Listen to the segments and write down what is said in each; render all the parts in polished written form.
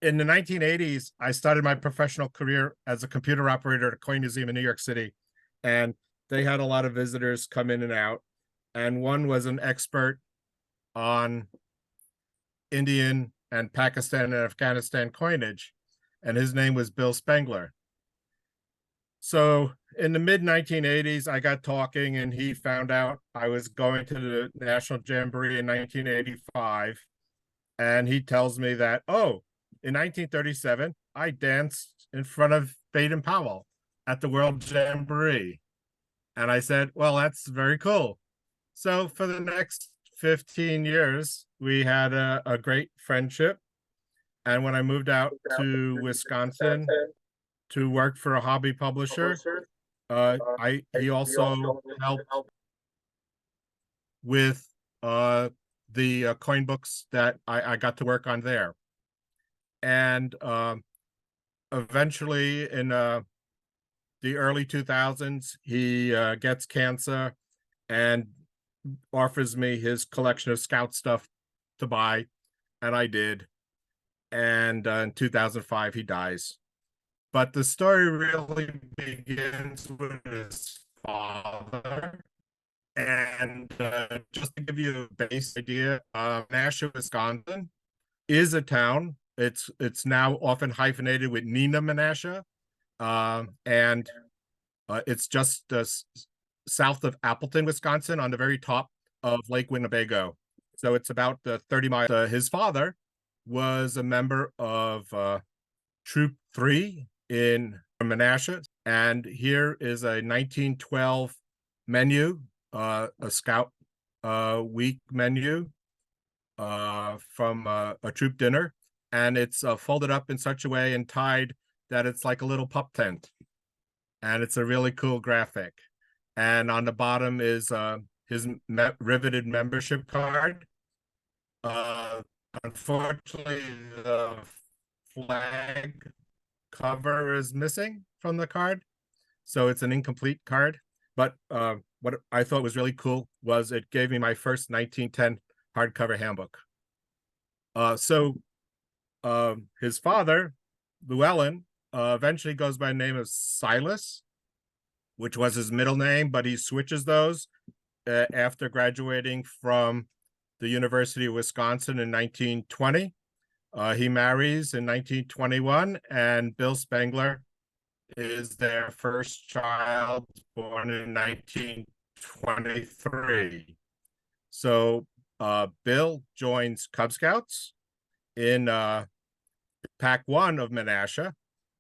In the 1980s, I started my professional career as a computer operator at a coin museum in New York City, and they had a lot of visitors come in and out. And one was an expert on Indian and Pakistan and Afghanistan coinage, and his name was Bill Spengler. So in the mid 1980s, I got talking, and he found out I was going to the National Jamboree in 1985. And he tells me that, oh, in 1937, I danced in front of Baden Powell at the World Jamboree. And I said, well, that's very cool. So for the next 15 years, we had a great friendship. And when I moved out to Wisconsin to work for a hobby publisher, I he also helped with the coin books that I got to work on there. And eventually, in the early 2000s, he gets cancer and offers me his collection of Scout stuff to buy, and I did. And in 2005, he dies. But the story really begins with his father. And just to give you a base idea, Menasha, Wisconsin is a town. It's now often hyphenated with Nina Menasha, and it's just south of Appleton, Wisconsin, on the very top of Lake Winnebago. So it's about 30 miles. His father was a member of Troop 3 in Menasha, and here is a 1912 menu, a Scout week menu from a troop dinner, and it's folded up in such a way and tied that it's like a little pup tent, and it's a really cool graphic. And on the bottom is his riveted membership card. Uh, Unfortunately, the flag cover is missing from the card, so it's an incomplete card. But what I thought was really cool was it gave me my first 1910 hardcover handbook. So his father, Llewellyn, eventually goes by the name of Silas, which was his middle name, but he switches those after graduating from the University of Wisconsin in 1920. He marries in 1921, and Bill Spengler is their first child, born in 1923. So Bill joins Cub Scouts in Pack 1 of Menasha.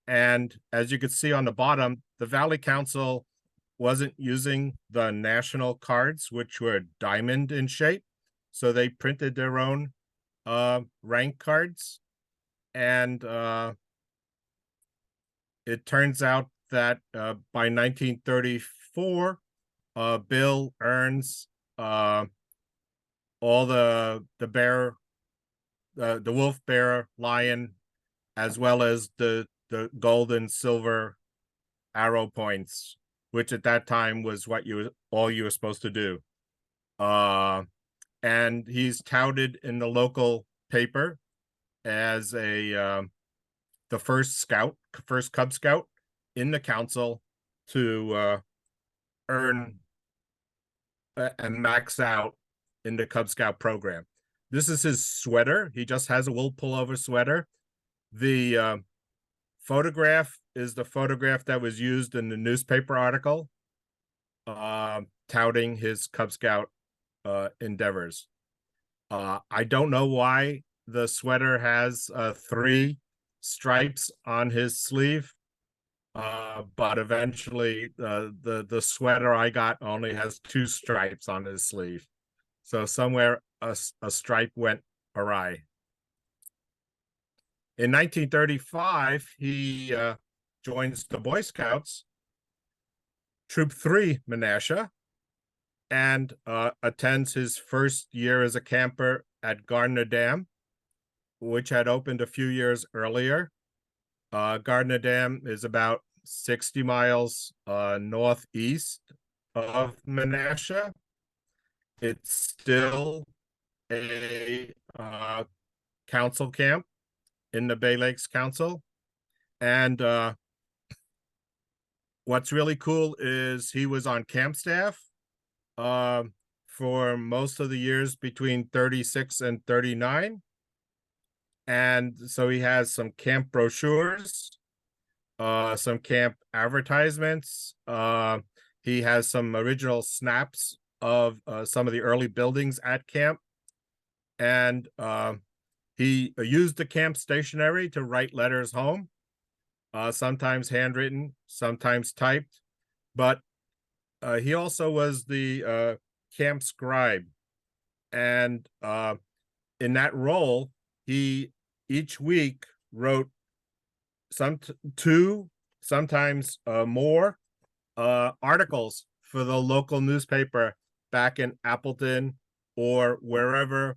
And as you can see on the bottom, the Valley Council wasn't using the national cards, which were diamond in shape. So they printed their own rank cards. And it turns out that by 1934, Bill earns all the bear, the wolf, bear, lion, as well as the gold and silver arrow points, which at that time was what you were supposed to do. And he's touted in the local paper as the first Cub Scout in the council to earn and max out in the Cub Scout program. This is his sweater. He just has a wool pullover sweater. The photograph is the photograph that was used in the newspaper article touting his Cub Scout endeavors. I don't know why the sweater has 3 stripes on his sleeve, but eventually the sweater I got only has 2 stripes on his sleeve. So somewhere a stripe went awry. In 1935, he joins the Boy Scouts, Troop 3 Menasha, and attends his first year as a camper at Gardner Dam, which had opened a few years earlier. Gardner Dam is about 60 miles northeast of Menasha. It's still a council camp, in the Bay Lakes Council. And what's really cool is he was on camp staff for most of the years between 36 and 39. And so he has some camp brochures, some camp advertisements. He has some original snaps of some of the early buildings at camp. And he used the camp stationery to write letters home, sometimes handwritten, sometimes typed. But he also was the camp scribe. And in that role, he each week wrote two, sometimes more articles for the local newspaper back in Appleton or wherever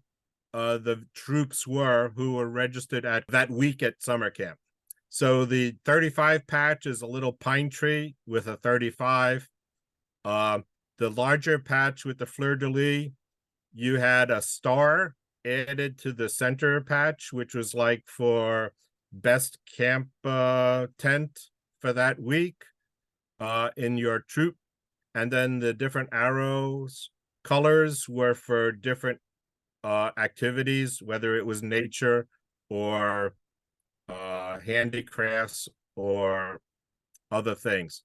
the troops were who were registered at that week at summer camp. So the 35 patch is a little pine tree with a 35. The larger patch with the fleur-de-lis, you had a star added to the center patch, which was like for best camp tent for that week in your troop. And then the different arrows colors were for different activities, whether it was nature or handicrafts or other things.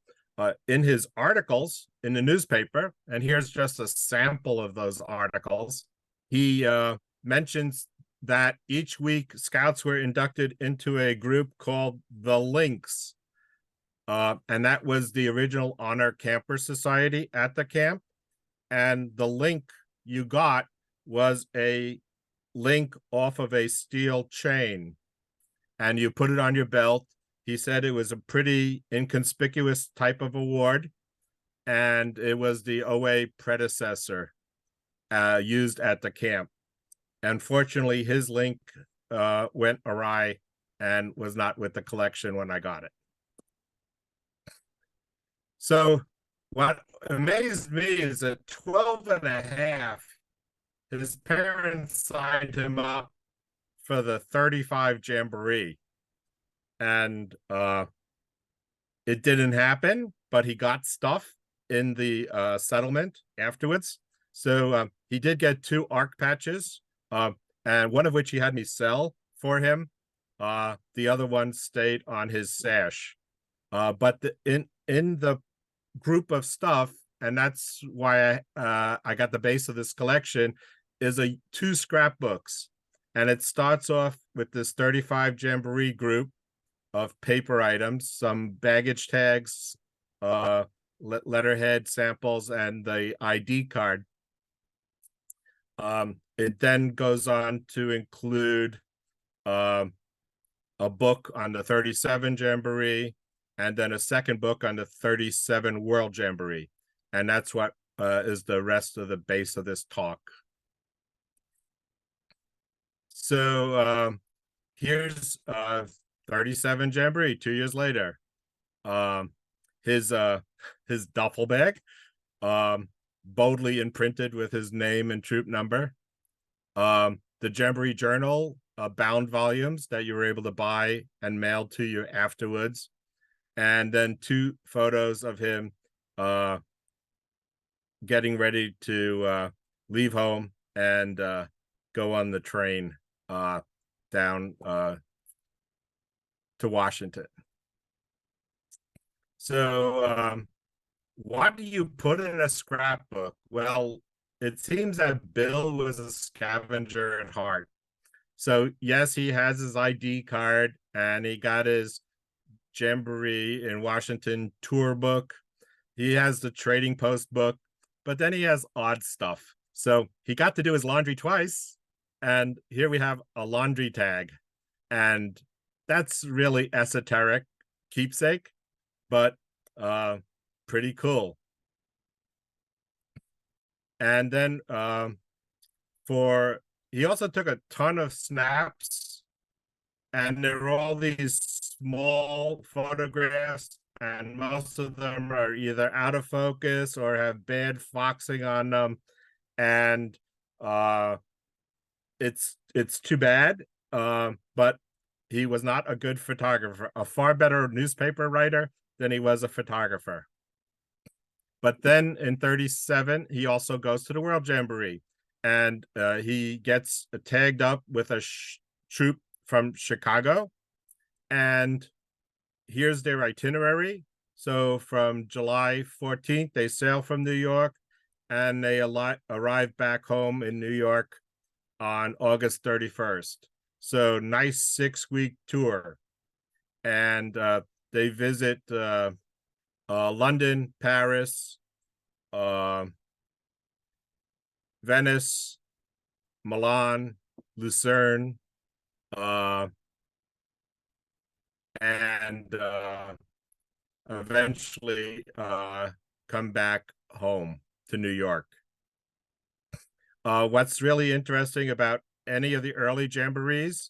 In his articles in the newspaper, and here's just a sample of those articles, he mentions that each week scouts were inducted into a group called the Lynx. And that was the original honor camper society at the camp. And the link you got was a link off of a steel chain. And you put it on your belt. He said it was a pretty inconspicuous type of award. And it was the OA predecessor used at the camp. Unfortunately, his link went awry and was not with the collection when I got it. So what amazed me is at 12 and a half, his parents signed him up for the 35 Jamboree. And it didn't happen, but he got stuff in the settlement afterwards. So he did get 2 arc patches, and one of which he had me sell for him. The other one stayed on his sash. But in the group of stuff, and that's why I got the base of this collection, is 2 scrapbooks. And it starts off with this 35 Jamboree group of paper items, some baggage tags, letterhead samples, and the ID card. It then goes on to include a book on the 37 Jamboree, and then a second book on the 37 World Jamboree. And that's what is the rest of the base of this talk. So here's 37 Jamboree, 2 years later. His duffel bag, boldly imprinted with his name and troop number. The Jamboree Journal, bound volumes that you were able to buy and mail to you afterwards. And then 2 photos of him getting ready to leave home and go on the train down to Washington. So what do you put in a scrapbook? Well, it seems that Bill was a scavenger at heart. So yes, he has his ID card and he got his Jamboree in Washington tour book. He has the Trading Post book, but then he has odd stuff. So he got to do his laundry twice. And here we have a laundry tag. And that's really esoteric keepsake, but pretty cool. And then he also took a ton of snaps, and there are all these small photographs, and most of them are either out of focus or have bad foxing on them. And it's too bad. But he was not a good photographer, a far better newspaper writer than he was a photographer. But then in 37, he also goes to the World Jamboree, and he gets tagged up with a troop from Chicago. And here's their itinerary. So from July 14th, they sail from New York, and they arrive back home in New York on August 31st. So nice 6-week tour. And they visit London, Paris, Venice, Milan, Lucerne, and eventually come back home to New York. What's really interesting about any of the early jamborees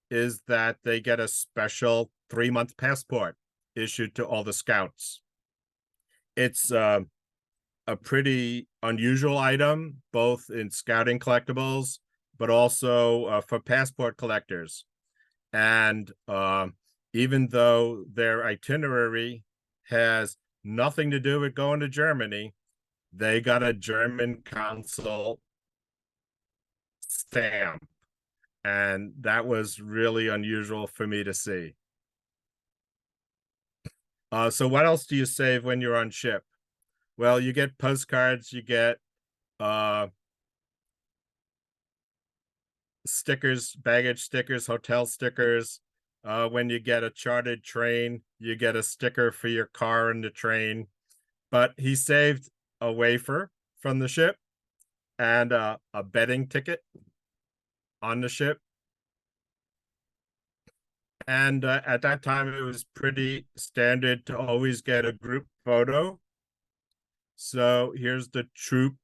is that they get a special 3-month passport issued to all the scouts. It's a pretty unusual item, both in scouting collectibles, but also for passport collectors. And even though their itinerary has nothing to do with going to Germany, they got a German consul stamp. And that was really unusual for me to see. So what else do you save when you're on ship? Well, you get postcards, you get stickers, baggage stickers, hotel stickers. When you get a chartered train, you get a sticker for your car and the train. But he saved a wafer from the ship and a betting ticket on the ship. And at that time, it was pretty standard to always get a group photo. So here's the troop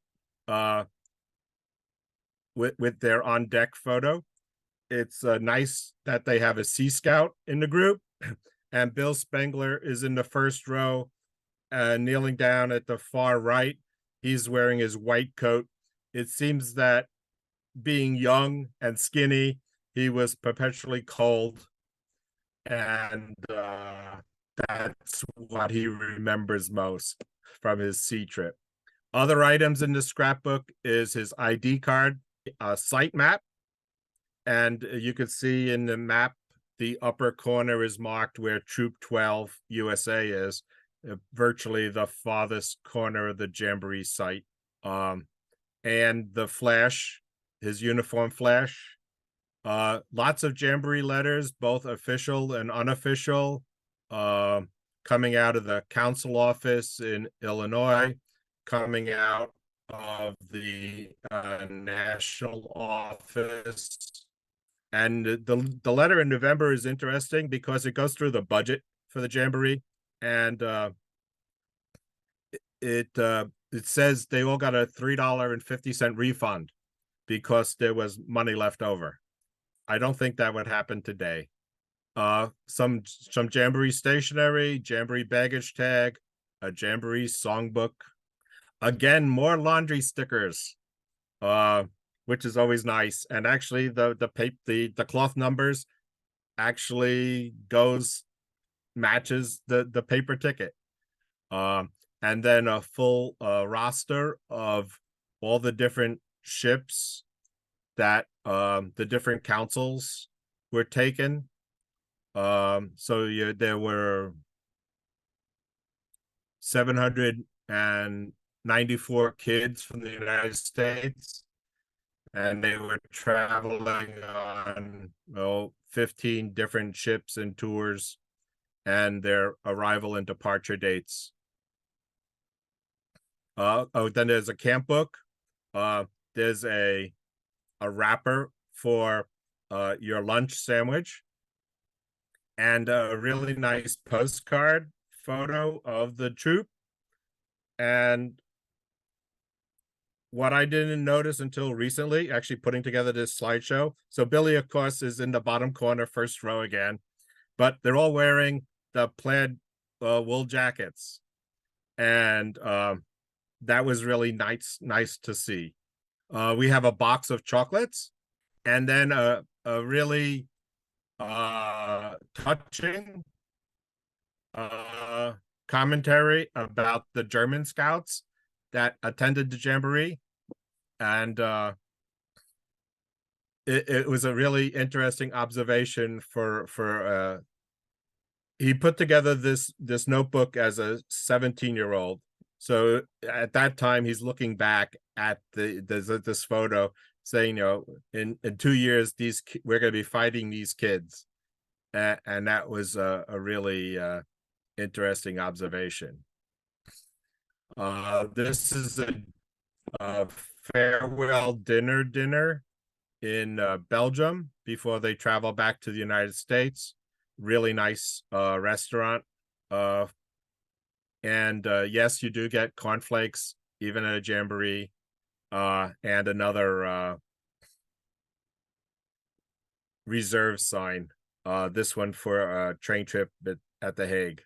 with their on deck photo. It's nice that they have a Sea Scout in the group, and Bill Spengler is in the first row, kneeling down at the far right. He's wearing his white coat. It seems that being young and skinny, he was perpetually cold, and that's what he remembers most from his sea trip. Other items in the scrapbook is his ID card, a site map, and you can see in the map, the upper corner is marked where Troop 12 USA is, virtually the farthest corner of the Jamboree site. And the flash, his uniform flash. Lots of Jamboree letters, both official and unofficial, coming out of the council office in Illinois, coming out of the national office. And the letter in November is interesting because it goes through the budget for the Jamboree, and it says they all got a $3.50 refund because there was money left over. I don't think that would happen today. Some Jamboree stationery, Jamboree baggage tag, a Jamboree songbook. Again, more laundry stickers, which is always nice. And actually, the cloth numbers actually matches the paper ticket. And then a full roster of all the different ships that the different councils were taken. So there were 794 kids from the United States, and they were traveling on 15 different ships and tours, and their arrival and departure dates. Then there's a camp book. There's a wrapper for your lunch sandwich, and a really nice postcard photo of the troop. And what I didn't notice until recently, actually putting together this slideshow. So Billy, of course, is in the bottom corner, first row again, but they're all wearing the plaid wool jackets. And that was really nice to see. We have a box of chocolates, and then a really touching uh, commentary about the German scouts that attended the Jamboree. And it was a really interesting observation for he put together this notebook as a 17-year-old. So at that time, he's looking back at this photo, saying, in 2 years, we're going to be fighting these kids, and that was a really interesting observation. This is a farewell dinner in Belgium before they travel back to the United States. Really nice restaurant. And yes, you do get cornflakes even at a jamboree, and another reserve sign. This one for a train trip at The Hague.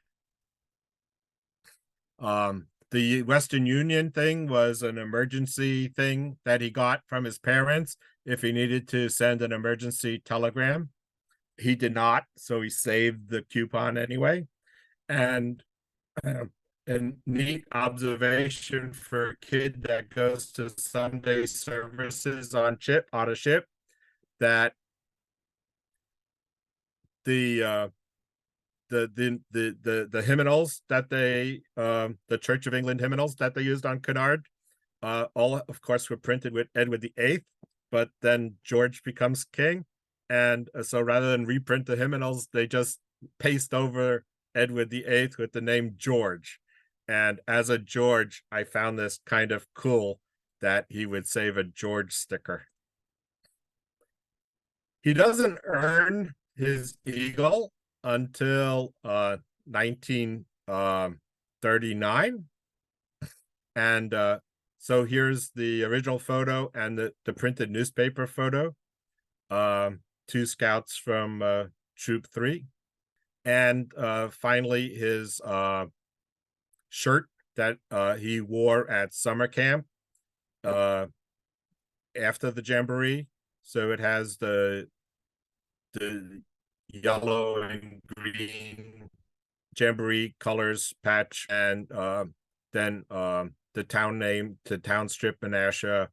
The Western Union thing was an emergency thing that he got from his parents if he needed to send an emergency telegram. He did not, so he saved the coupon anyway. And a neat observation for a kid that goes to Sunday services on a ship, that the hymnals that the Church of England hymnals that they used on Cunard, all of course were printed with Edward VIII, but then George becomes king, and so rather than reprint the hymnals, they just paste over Edward VIII with the name George. And as a George, I found this kind of cool that he would save a George sticker. He doesn't earn his eagle until 1939. And so here's the original photo and the printed newspaper photo. Two scouts from Troop 3. And finally, his shirt that he wore at summer camp after the Jamboree. So it has the yellow and green Jamboree colors patch, and then the town name, the town strip Menasha,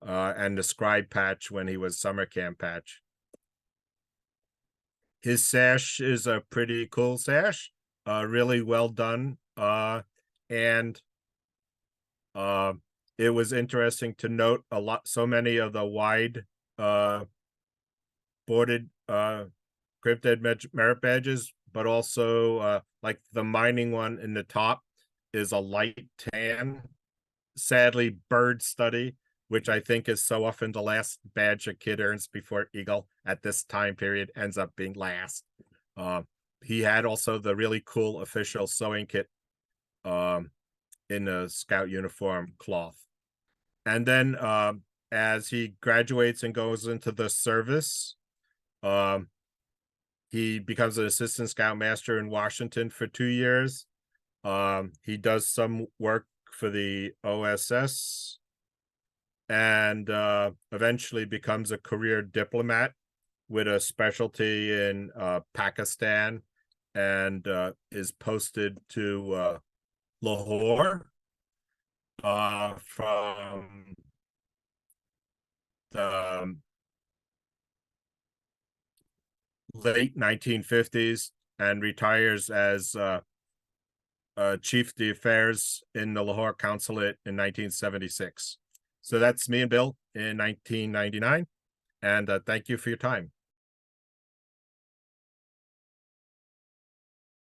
and the scribe patch when he was summer camp patch. His sash is a pretty cool sash, really well done, and it was interesting to note so many of the wide boarded cryptid merit badges, but also like the mining one in the top is a light tan, sadly bird study, which I think is so often the last badge a kid earns before Eagle at this time period ends up being last. He had also the really cool official sewing kit in a scout uniform cloth. And then as he graduates and goes into the service, he becomes an assistant scoutmaster in Washington for 2 years. He does some work for the OSS, and eventually becomes a career diplomat with a specialty in Pakistan, and is posted to Lahore from the late 1950s, and retires as chief d'affaires in the Lahore consulate in 1976. So that's me and Bill in 1999, and thank you for your time.